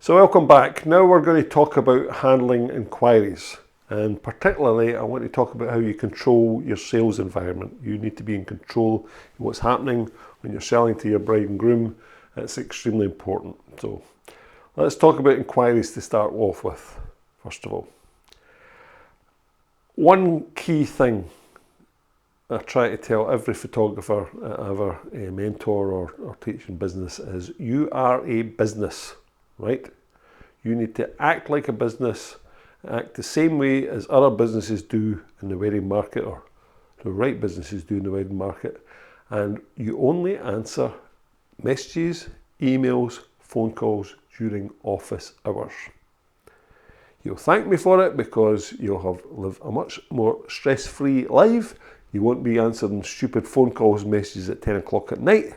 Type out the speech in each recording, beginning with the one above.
So welcome back. Now we're going to talk about handling inquiries, and particularly I want to talk about how you control your sales environment. You need to be in control of what's happening when you're selling to your bride and groom. It's extremely important. So let's talk about inquiries to start off with, first of all. One key thing I try to tell every photographer I ever mentor or teach in business is you are a business, right? You need to act like a business, act the same way as other businesses do in the wedding market, or the right businesses do in the wedding market. And you only answer messages, emails, phone calls during office hours. You'll thank me for it because you'll have lived a much more stress-free life. You won't be answering stupid phone calls and messages at 10 o'clock at night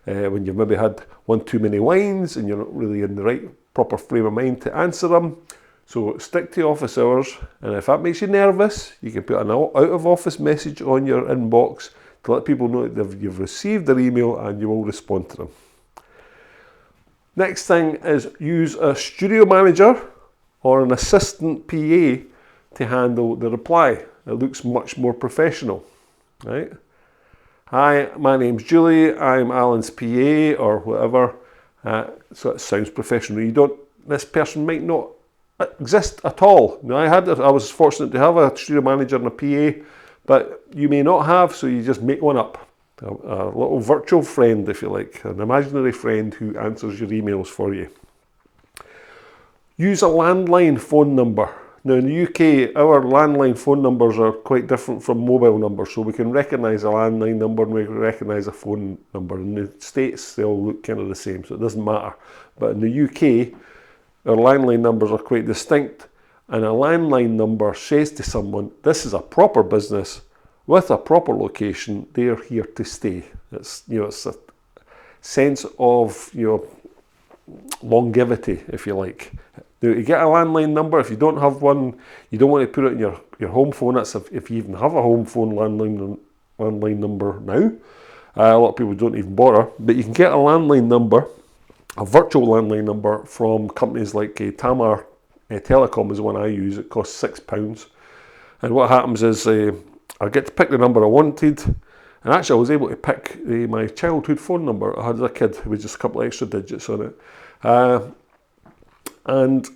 when you've maybe had one too many wines and you're not really in the right proper frame of mind to answer them. So stick to office hours, and if that makes you nervous, you can put an out of office message on your inbox to let people know that you've received their email and you will respond to them. Next thing is use a studio manager or an assistant PA to handle the reply. It looks much more professional, right? Hi, my name's Julie, I'm Alan's PA or whatever. So it sounds professional. This person might not exist at all. Now, I was fortunate to have a studio manager and a PA, but you may not have, so you just make one up. A little virtual friend, if you like, an imaginary friend who answers your emails for you. Use a landline phone number. Now in the UK, our landline phone numbers are quite different from mobile numbers, so we can recognise a landline number and we can recognise a phone number. In the States, they all look kind of the same, so it doesn't matter. But in the UK, our landline numbers are quite distinct, and a landline number says to someone, this is a proper business with a proper location, they're here to stay. It's a sense of longevity, if you like. Now, you get a landline number, if you don't have one, you don't want to put it in your home phone. That's if you even have a home phone landline number now. A lot of people don't even bother, but you can get a landline number, a virtual landline number from companies like Tamar Telecom is the one I use. It costs £6. And what happens is I get to pick the number I wanted. And actually I was able to pick my childhood phone number I had as a kid with just a couple of extra digits on it. And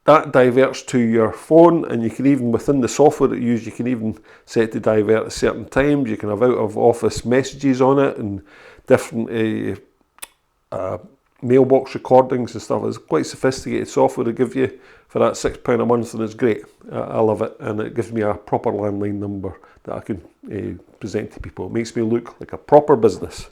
that diverts to your phone, and you can even, within the software that you use, you can even set to divert at certain times. You can have out of office messages on it and different mailbox recordings and stuff. It's quite sophisticated software to give you for that £6 a month, and it's great. I love it, and it gives me a proper landline number that I can present to people. It makes me look like a proper business.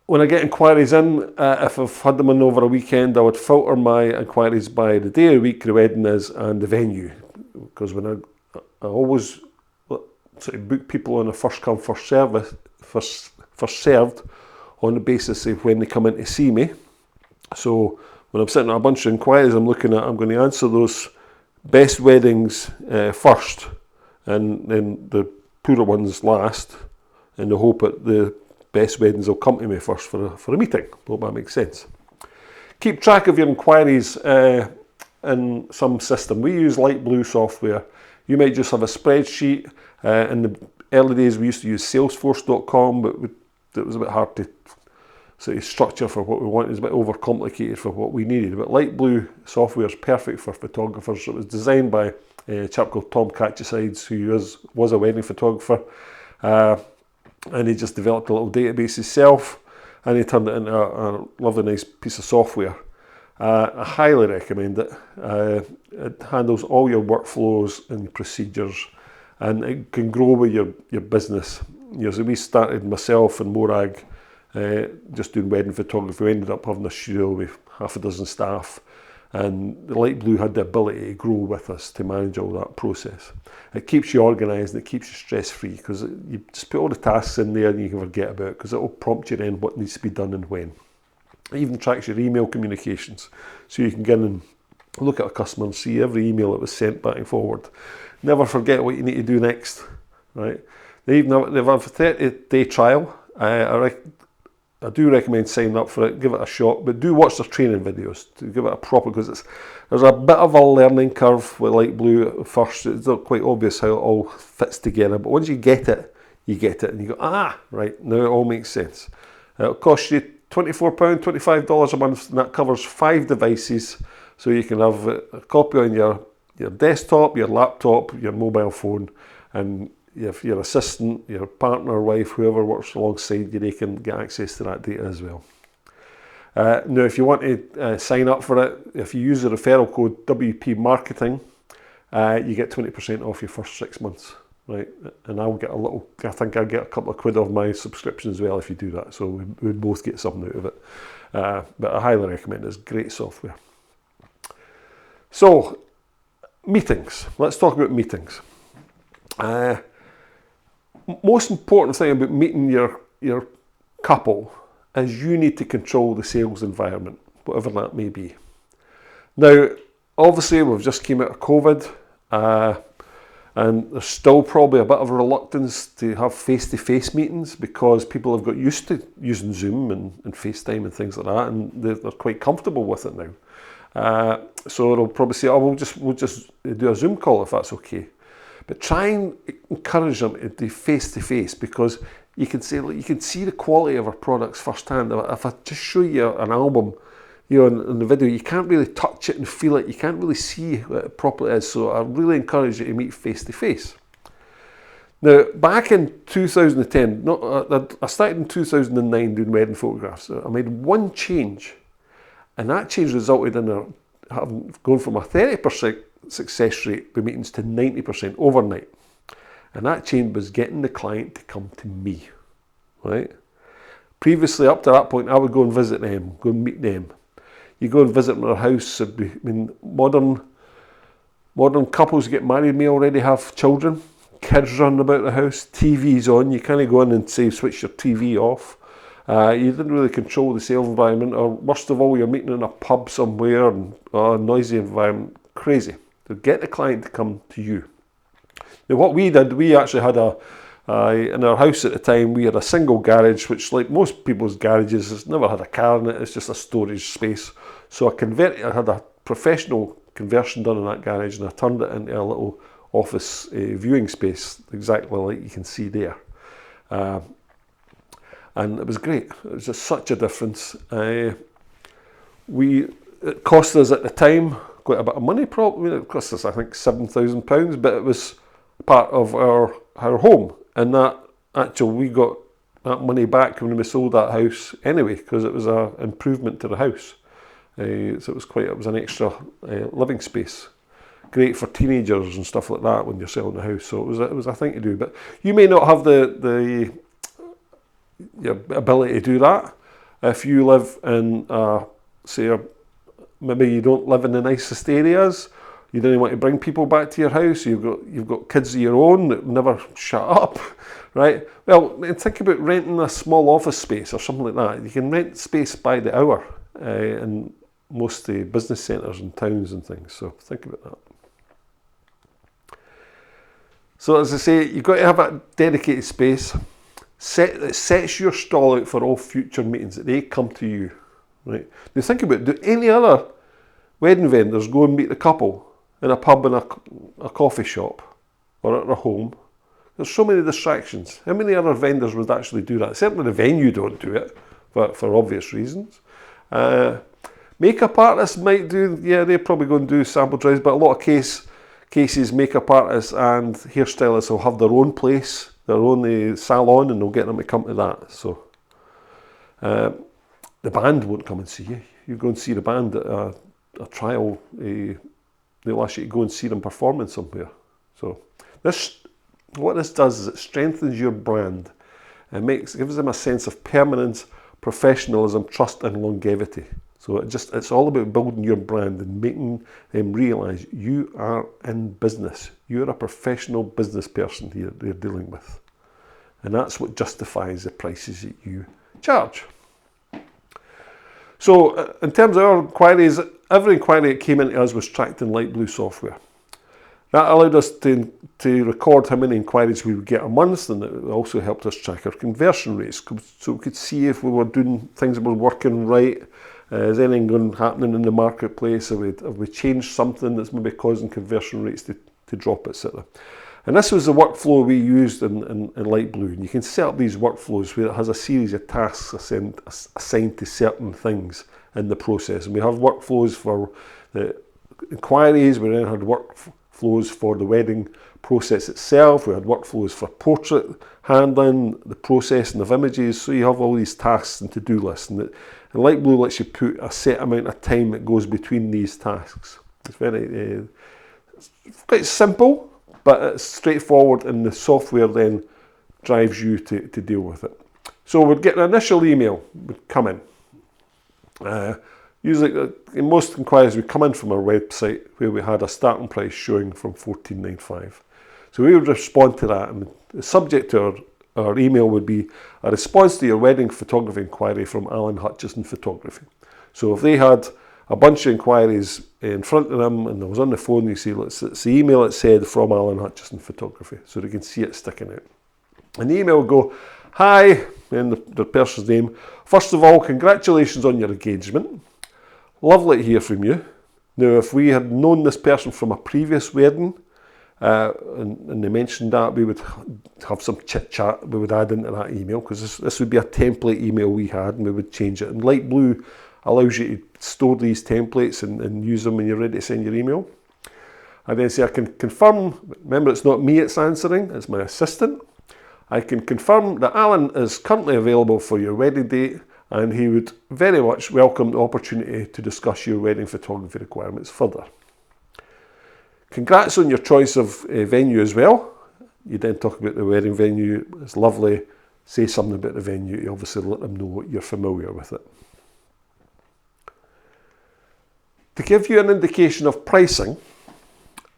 When I get inquiries in, if I've had them in over a weekend, I would filter my inquiries by the day of the week the wedding is and the venue, because when I always sort of book people on a first come first served on the basis of when they come in to see me. So when I'm sitting at a bunch of inquiries, I'm going to answer those best weddings first, and then the poorer ones last, in the hope that the best weddings will come to me first for a meeting. Hope that makes sense. Keep track of your inquiries in some system. We use Light Blue software. You might just have a spreadsheet. In the early days we used to use Salesforce.com, but it was a bit hard to sort of structure for what we wanted. It was a bit overcomplicated for what we needed. But Light Blue software is perfect for photographers. It was designed by a chap called Tom Catchisides, who was a wedding photographer. And he just developed a little database himself, and he turned it into a lovely nice piece of software. I highly recommend it. It handles all your workflows and procedures, and it can grow with your business. So we started, myself and Morag, just doing wedding photography. We ended up having a studio with half a dozen staff, and the Light Blue had the ability to grow with us to manage all that process. It keeps you organised and it keeps you stress-free, because you just put all the tasks in there and you can forget about it, because it will prompt you in what needs to be done and when. It even tracks your email communications, so you can get in and look at a customer and see every email that was sent back and forward. Never forget what you need to do next, right? They've a 30-day trial. I do recommend signing up for it, give it a shot, but do watch their training videos to give it a proper, because there's a bit of a learning curve with Light Blue at first. It's not quite obvious how it all fits together, but once you get it, and you go, right, now it all makes sense. It'll cost you £24, $25 a month, and that covers 5 devices, so you can have a copy on your desktop, your laptop, your mobile phone, and if your assistant, your partner, wife, whoever works alongside you, they can get access to that data as well. Now, if you want to sign up for it, if you use the referral code WP Marketing, you get 20% off your first 6 months, right? And I think I'll get a couple of quid off my subscription as well if you do that. So we both get something out of it. But I highly recommend it. It's great software. So, meetings. Let's talk about meetings. Most important thing about meeting your couple is you need to control the sales environment, whatever that may be. Now, obviously, we've just came out of COVID, and there's still probably a bit of a reluctance to have face-to-face meetings because people have got used to using Zoom and FaceTime and things like that, and they're quite comfortable with it now. So they'll probably say, we'll just do a Zoom call if that's okay. But try and encourage them to do face-to-face, because you can see the quality of our products firsthand. If I just show you an album, in the video, you can't really touch it and feel it. You can't really see what it properly is. So I really encourage you to meet face-to-face. Now, back in 2010, I started in 2009 doing wedding photographs. I made one change, and that change resulted in having gone from a 30% success rate with meetings to 90% overnight. And that change was getting the client to come to me, right? Previously, up to that point, I would go and visit them, go and meet them. You go and visit their house. Modern couples get married may already have children, kids running about the house, TV's on. You can't go in and say switch your TV off. You didn't really control the sales environment, or worst of all, you're meeting in a pub somewhere and a noisy environment. Crazy. So get the client to come to you. Now, what we did, we actually had in our house at the time, we had a single garage, which, like most people's garages, has never had a car in it. It's just a storage space. So I had a professional conversion done in that garage, and I turned it into a little office viewing space, exactly like you can see there. And it was great. It was just such a difference. It cost us at the time quite a bit of money, probably. It cost us, I think, £7,000, but it was part of our home. And we got that money back when we sold that house anyway, because it was an improvement to the house. So it was an extra living space. Great for teenagers and stuff like that when you're selling the house. So it was a thing to do. But you may not have the ability to do that if you live in, maybe you don't live in the nicest areas. You don't want to bring people back to your house. You've got kids of your own that never shut up, right? Well, think about renting a small office space or something like that. You can rent space by the hour in most of the business centres and towns and things. So think about that. So as I say, you've got to have a dedicated space. It sets your stall out for all future meetings, that they come to you, right? Now think about it. Do any other wedding vendors go and meet the couple in a pub, in a coffee shop, or at their home? There's so many distractions. How many other vendors would actually do that? Certainly the venue don't do it, for obvious reasons. Makeup artists might do, they probably go and do sample drives, but a lot of cases, makeup artists and hairstylists will have their own place, their own salon, and they'll get them to come to that. So the band won't come and see you. You go and see the band at a trial. They'll ask you to go and see them performing somewhere. So what this does is it strengthens your brand and gives them a sense of permanence, professionalism, trust, and longevity. So it's all about building your brand and making them realise you are in business. You're a professional business person here they're dealing with. And that's what justifies the prices that you charge. So in terms of our inquiries, every inquiry that came into us was tracked in Light Blue software. That allowed us to record how many inquiries we would get a month, and it also helped us track our conversion rates, so we could see if we were doing things that were working right. Is anything happening in the marketplace? Have we changed something that's maybe causing conversion rates to drop, etc.? And this was the workflow we used in Light Blue. And you can set up these workflows where it has a series of tasks assigned to certain things in the process. And we have workflows for the inquiries, we then had workflows for the wedding process itself, we had workflows for portrait handling, the processing of images, so you have all these tasks and to-do lists. And Light Blue lets you put a set amount of time that goes between these tasks. It's very it's quite simple, but it's straightforward, and the software then drives you to deal with it. So we'd get an initial email would come in. Usually, in most inquiries would come in from our website where we had a starting price showing from $14.95. So we would respond to that, and the subject to our email would be a response to your wedding photography inquiry from Alan Hutchison Photography. So if they had a bunch of inquiries in front of them and I was on the phone, you see, it's the email that said from Alan Hutchison Photography, so they can see it sticking out. And the email would go, "Hi," and the person's name. "First of all, congratulations on your engagement. Lovely to hear from you. Now, if we had known this person from a previous wedding, and they mentioned that, we would have some chit chat we would add into that email, because this would be a template email we had, and we would change it. And Light Blue allows you to store these templates and use them when you're ready to send your email. I then say I can confirm, remember it's not me it's answering, it's my assistant. I can confirm that Alan is currently available for your wedding date, and he would very much welcome the opportunity to discuss your wedding photography requirements further. Congrats on your choice of venue as well." You then talk about the wedding venue. It's lovely. Say something about the venue. You obviously let them know you're familiar with it. To give you an indication of pricing,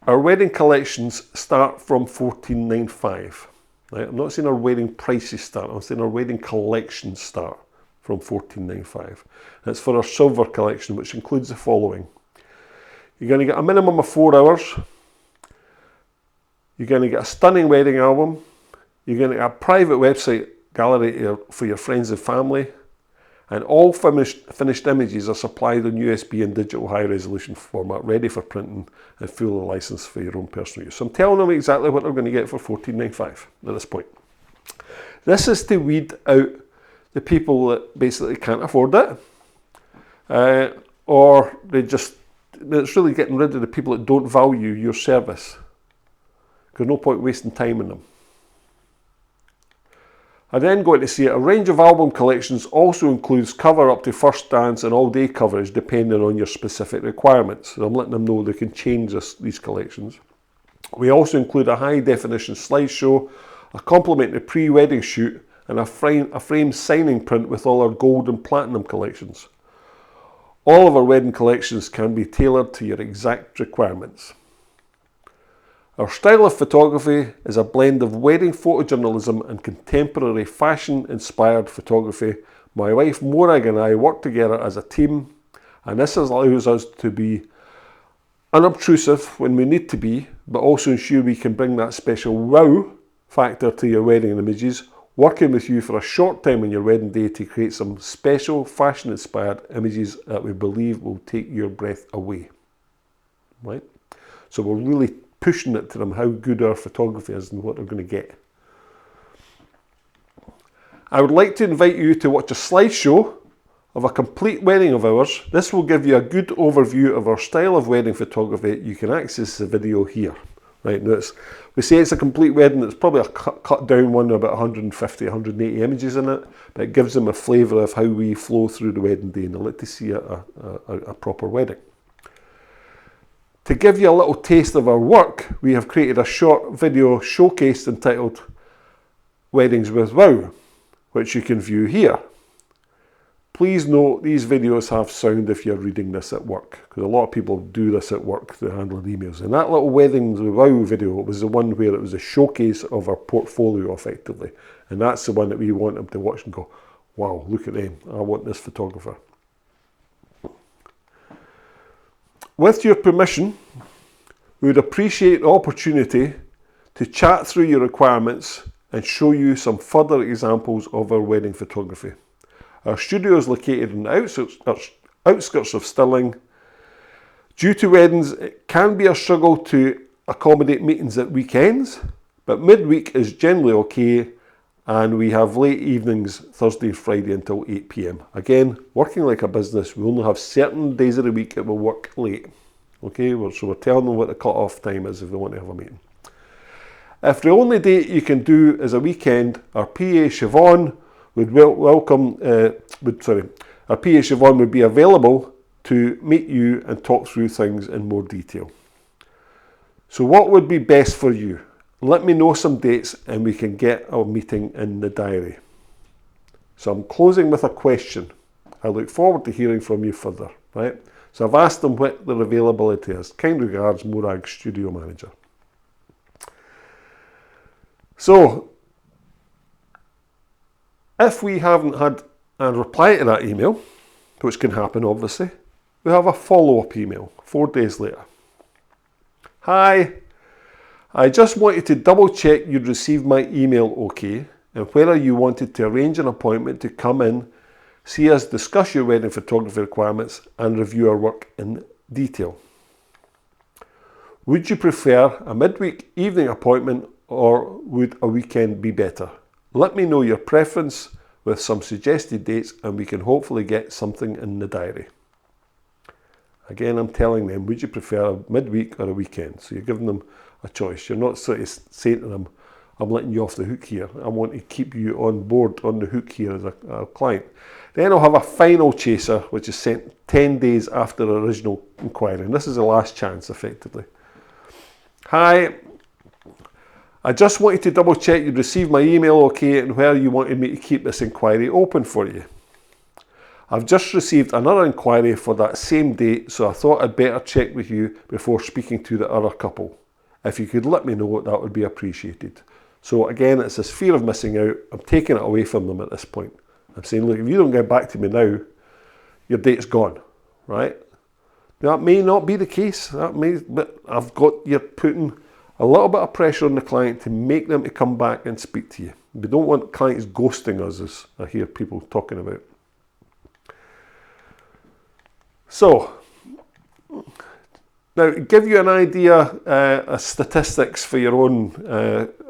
our wedding collections start from $14.95. Right? I'm not saying our wedding prices start, I'm saying our wedding collections start from $14.95. That's for our silver collection, which includes the following. You're going to get a minimum of 4 hours. You're going to get a stunning wedding album. You're going to get a private website gallery for your friends and family. And all finished images are supplied on USB and digital high resolution format, ready for printing and fully licensed for your own personal use. So I'm telling them exactly what they're going to get for $14.95 at this point. This is to weed out the people that basically can't afford it, or it's really getting rid of the people that don't value your service. There's no point wasting time on them. I then go on to say a range of album collections also includes cover up to first dance and all day coverage depending on your specific requirements. So I'm letting them know they can change these collections. We also include a high definition slideshow, a complimentary pre-wedding shoot, and a frame signing print with all our gold and platinum collections. All of our wedding collections can be tailored to your exact requirements. Our style of photography is a blend of wedding photojournalism and contemporary fashion-inspired photography. My wife Morag and I work together as a team, and this allows us to be unobtrusive when we need to be, but also ensure we can bring that special wow factor to your wedding images, working with you for a short time on your wedding day to create some special fashion-inspired images that we believe will take your breath away. Right? So we're really pushing it to them how good our photography is and what they're going to get. I would like to invite you to watch a slideshow of a complete wedding of ours. This will give you a good overview of our style of wedding photography. You can access the video here. Right, now we say it's a complete wedding, it's probably a cut down one with about 150, 180 images in it, but it gives them a flavour of how we flow through the wedding day, and they'll like to see a proper wedding. To give you a little taste of our work, we have created a short video showcase entitled Weddings with Wow, which you can view here. Please note these videos have sound if you're reading this at work, because a lot of people do this at work to handle emails. And that little Weddings with Wow video was the one where it was a showcase of our portfolio effectively. And that's the one that we want them to watch and go, wow, look at them, I want this photographer. With your permission, We would appreciate the opportunity to chat through your requirements and show you some further examples of our wedding photography. Our studio is located in the outskirts of Stirling. Due to weddings, it can be a struggle to accommodate meetings at weekends, but midweek is generally okay, and we have late evenings, Thursday, Friday until 8 p.m. Again, working like a business, we only have certain days of the week that we'll work late. Okay, so we're telling them what the cut-off time is if they want to have a meeting. If the only date you can do is a weekend, our PA Siobhan would be available to meet you and talk through things in more detail. So what would be best for you? Let me know some dates and we can get our meeting in the diary. So I'm closing with a question. I look forward to hearing from you further, right? So I've asked them what their availability is. Kind regards, Morag Studio Manager. So, if we haven't had a reply to that email, which can happen obviously, we have a follow-up email 4 days later. Hi, I just wanted to double check you'd received my email okay and whether you wanted to arrange an appointment to come in, see us, discuss your wedding photography requirements and review our work in detail. Would you prefer a midweek evening appointment or would a weekend be better? Let me know your preference with some suggested dates and we can hopefully get something in the diary. Again, I'm telling them, would you prefer a midweek or a weekend? So you're giving them a choice. You're not sort of saying to them, I'm letting you off the hook here. I want to keep you on board, on the hook here as a client. Then I'll have a final chaser, which is sent 10 days after the original inquiry. And this is the last chance, effectively. Hi, I just wanted to double check you'd received my email okay and where you wanted me to keep this inquiry open for you. I've just received another inquiry for that same date, so I thought I'd better check with you before speaking to the other couple. If you could let me know, that would be appreciated. So again, it's this fear of missing out. I'm taking it away from them at this point. I'm saying, look, if you don't get back to me now, your date's gone, right? That may not be the case, but you're putting a little bit of pressure on the client to make them to come back and speak to you. We don't want clients ghosting us, as I hear people talking about. So, now give you an idea of statistics for your own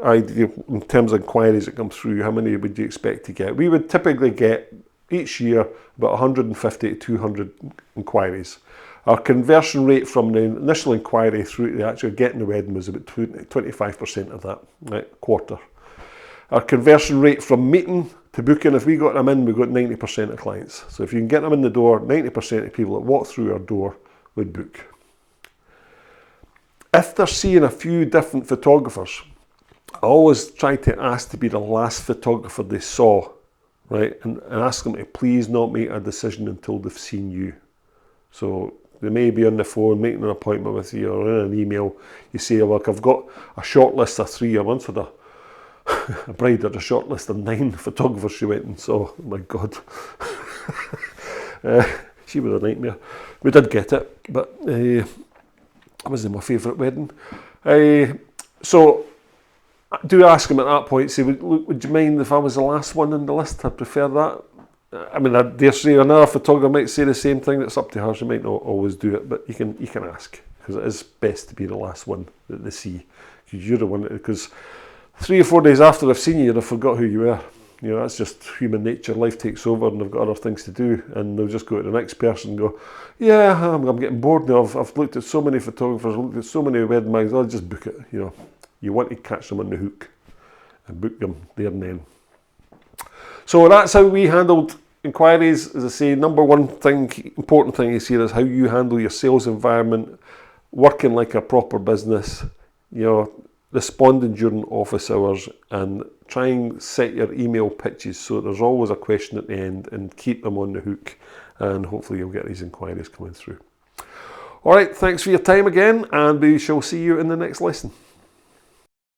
idea in terms of inquiries that come through. How many would you expect to get? We would typically get each year about 150 to 200 inquiries. Our conversion rate from the initial inquiry through to actually getting the wedding was about 25% of that, right, quarter. Our conversion rate from meeting to booking, if we got them in, we got 90% of clients. So if you can get them in the door, 90% of people that walk through our door would book. If they're seeing a few different photographers, I always try to ask to be the last photographer they saw, right? And ask them to please not make a decision until they've seen you. So they may be on the phone making an appointment with you or in an email. You say, look, I've got a short list of 3. I once had a bride had a short list of 9 photographers she went and saw. Oh my God. She was a nightmare. We did get it, but it wasn't my favourite wedding. So do ask them at that point, say, would you mind if I was the last one on the list? I'd prefer that. I mean, I dare say another photographer might say the same thing. That's up to her. She might not always do it, but you can ask, because it is best to be the last one that they see. Because you're the one, because 3 or 4 days after they've seen you, they've forgot who you were. You know, that's just human nature. Life takes over and they've got other things to do, and they'll just go to the next person and go, yeah, I'm getting bored now. I've looked at so many photographers, looked at so many wedding magazines, I'll just book it. You know, you want to catch them on the hook and book them there and then. So that's how we handled inquiries. As I say, number one thing, important thing is here is how you handle your sales environment, working like a proper business, you know, responding during office hours, and try and set your email pitches so there's always a question at the end and keep them on the hook, and hopefully you'll get these inquiries coming through. All right, thanks for your time again, and we shall see you in the next lesson.